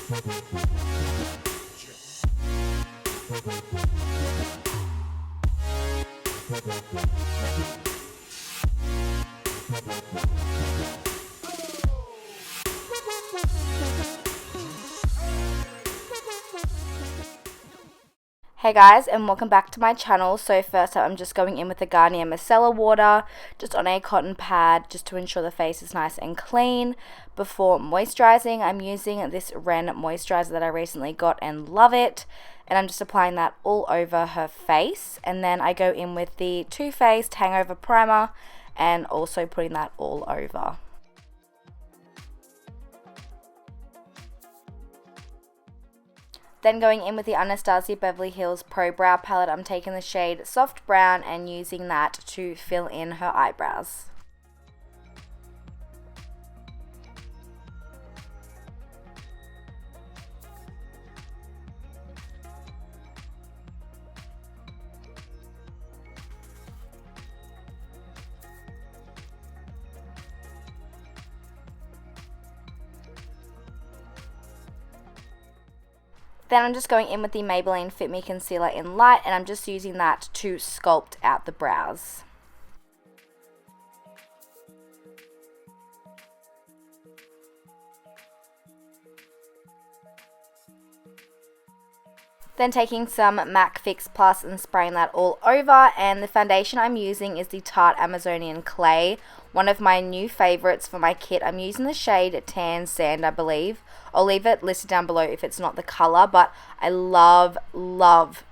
Hey guys, and welcome back to my channel. So first up, I'm just going in with the Garnier Micellar Water just on a cotton pad just to ensure the face is nice and clean. Before moisturizing, I'm using this Ren Moisterizer that I recently got and love it. And I'm just applying that all over her face. And then I go in with the Too Faced Hangover Primer and also putting that all over. Then going in with the Anastasia Beverly Hills Pro Brow Palette, I'm taking the shade Soft Brown and using that to fill in her eyebrows. Then I'm just going in with the Maybelline Fit Me Concealer in Light, and I'm just using that to sculpt out the brows. Then taking some MAC Fix Plus and spraying that all over, and the foundation I'm using is the Tarte Amazonian Clay, one of my new favorites for my kit. I'm using the shade Tan Sand, I believe. I'll leave it listed down below if it's not the color, but I love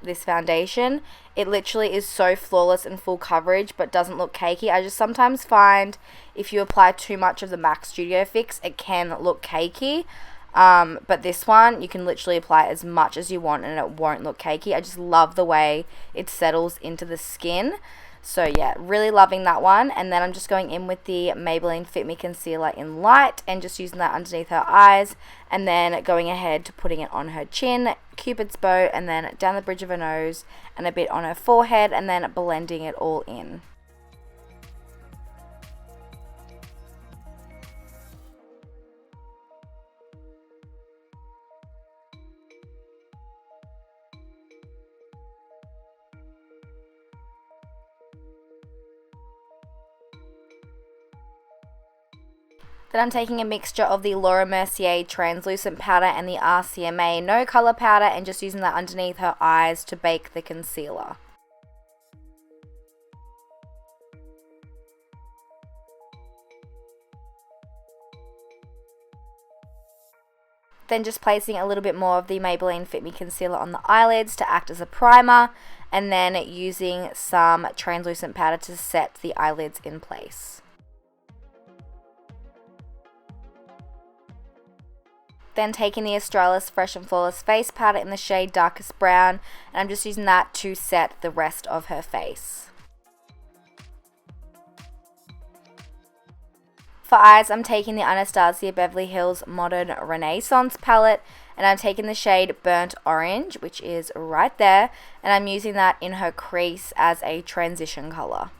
this foundation. It literally is so flawless and full coverage but doesn't look cakey. I just sometimes find if you apply too much of the MAC Studio Fix, it can look cakey. But this one, you can literally apply as much as you want and it won't look cakey. I just love the way it settles into the skin. So yeah, really loving that one. And then I'm just going in with the Maybelline Fit Me Concealer in Light and just using that underneath her eyes, and then going ahead to putting it on her chin, Cupid's bow, and then down the bridge of her nose and a bit on her forehead, and then blending it all in. Then I'm taking a mixture of the Laura Mercier translucent powder and the RCMA no color powder and just using that underneath her eyes to bake the concealer. Then just placing a little bit more of the Maybelline Fit Me Concealer on the eyelids to act as a primer, and then using some translucent powder to set the eyelids in place. Then taking the Australis Fresh and Flawless Face Powder in the shade Darkest Brown, and I'm just using that to set the rest of her face. For eyes, I'm taking the Anastasia Beverly Hills Modern Renaissance palette, and I'm taking the shade Burnt Orange, which is right there, and I'm using that in her crease as a transition color.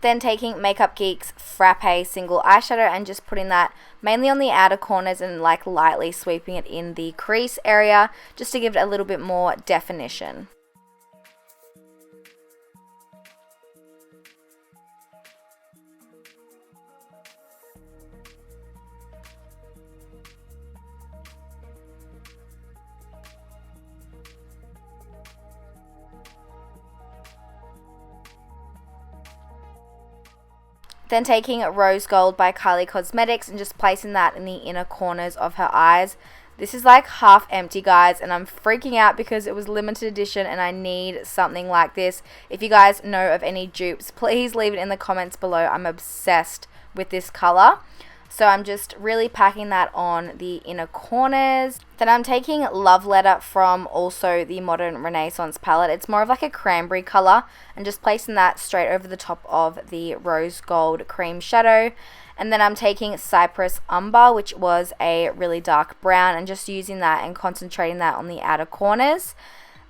Then taking MakeupGeek's Frappe single eyeshadow and just putting that mainly on the outer corners and like lightly sweeping it in the crease area just to give it a little bit more definition. Then taking Rose Gold by Kylie Cosmetics and just placing that in the inner corners of her eyes. This is like half empty, guys, and I'm freaking out because it was limited edition and I need something like this. If you guys know of any dupes, please leave it in the comments below. I'm obsessed with this color. So I'm just really packing that on the inner corners. Then I'm taking Love Letter from also the Modern Renaissance palette. It's more of like a cranberry color, and just placing that straight over the top of the rose gold cream shadow. And then I'm taking Cypress Umber, which was a really dark brown, and just using that and concentrating that on the outer corners.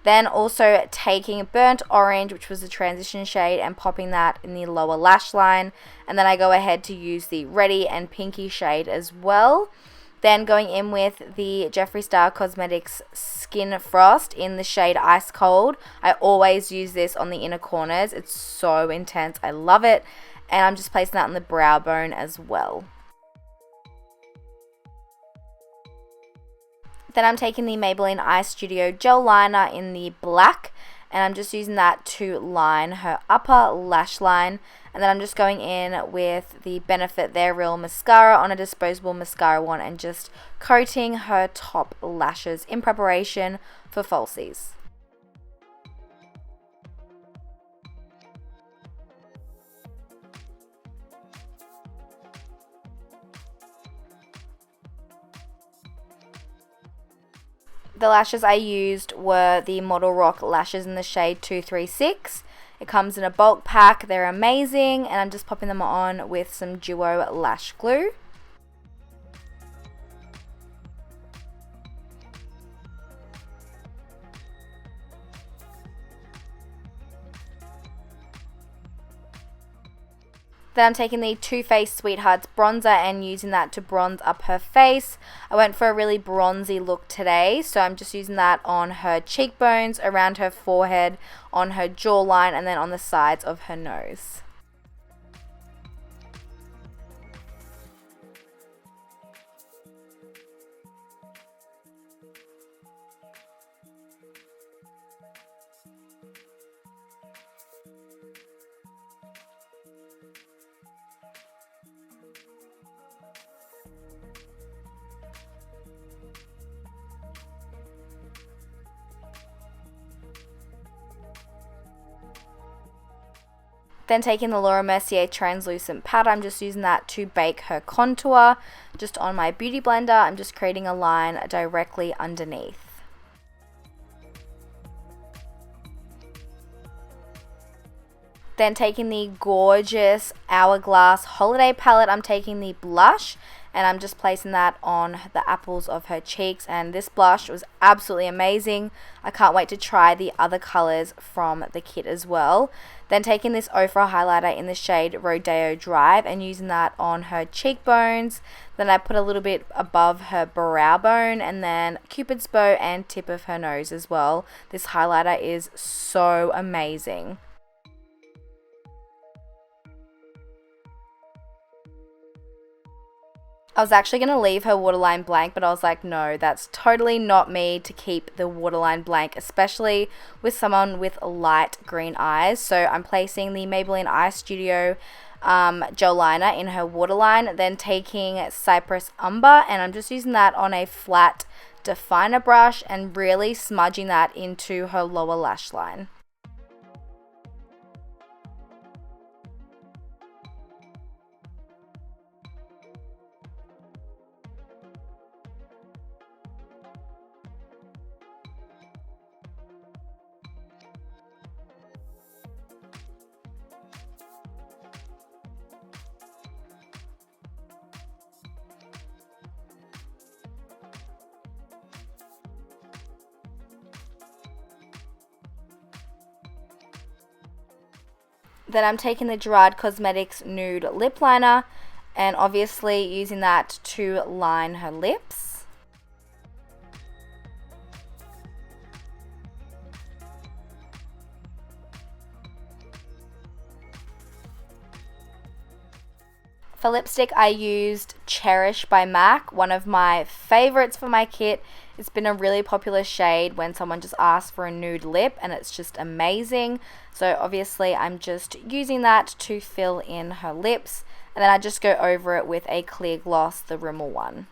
Then also taking Burnt Orange, which was a transition shade, and popping that in the lower lash line. And then I go ahead to use the Reddy and Pinky shade as well. Then going in with the Jeffree Star Cosmetics Skin Frost in the shade Ice Cold. I always use this on the inner corners. It's so intense. I love it. And I'm just placing that on the brow bone as well. Then I'm taking the Maybelline Eye Studio Gel Liner in the black, and I'm just using that to line her upper lash line. And then I'm just going in with the Benefit They're Real mascara on a disposable mascara wand and just coating her top lashes in preparation for falsies. The lashes I used were the Model Rock lashes in the shade 236. It comes in a bulk pack. They're amazing, and I'm just popping them on with some Duo lash glue. Then I'm taking the Too Faced Sweethearts bronzer and using that to bronze up her face. I went for a really bronzy look today, so I'm just using that on her cheekbones, around her forehead, on her jawline, and then on the sides of her nose. Then taking the Laura Mercier translucent powder, I'm just using that to bake her contour. Just on my beauty blender, I'm just creating a line directly underneath. Then taking the gorgeous Hourglass Holiday palette, I'm taking the blush and I'm just placing that on the apples of her cheeks, and this blush was absolutely amazing. I can't wait to try the other colors from the kit as well. Then taking this Ofra highlighter in the shade Rodeo Drive and using that on her cheekbones. Then I put a little bit above her brow bone, and then Cupid's bow and tip of her nose as well. This highlighter is so amazing. I was actually going to leave her waterline blank, but I was like, no, that's totally not me to keep the waterline blank, especially with someone with light green eyes. So I'm placing the Maybelline Eye Studio gel liner in her waterline, then taking Cypress Umber, and I'm just using that on a flat definer brush and really smudging that into her lower lash line. Then I'm taking the Gerard Cosmetics Nude Lip Liner and obviously using that to line her lips. For lipstick, I used Cherish by MAC, one of my favorites for my kit. It's been a really popular shade when someone just asks for a nude lip, and it's just amazing. So obviously I'm just using that to fill in her lips, and then I just go over it with a clear gloss, the Rimmel one.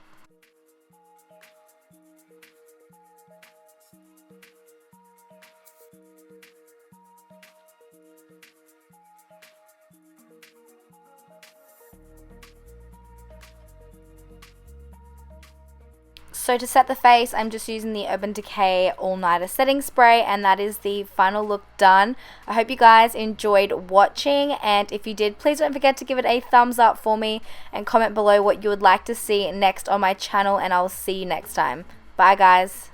So to set the face, I'm just using the Urban Decay All Nighter Setting Spray, and that is the final look done. I hope you guys enjoyed watching, and if you did, please don't forget to give it a thumbs up for me and comment below what you would like to see next on my channel, and I'll see you next time. Bye guys.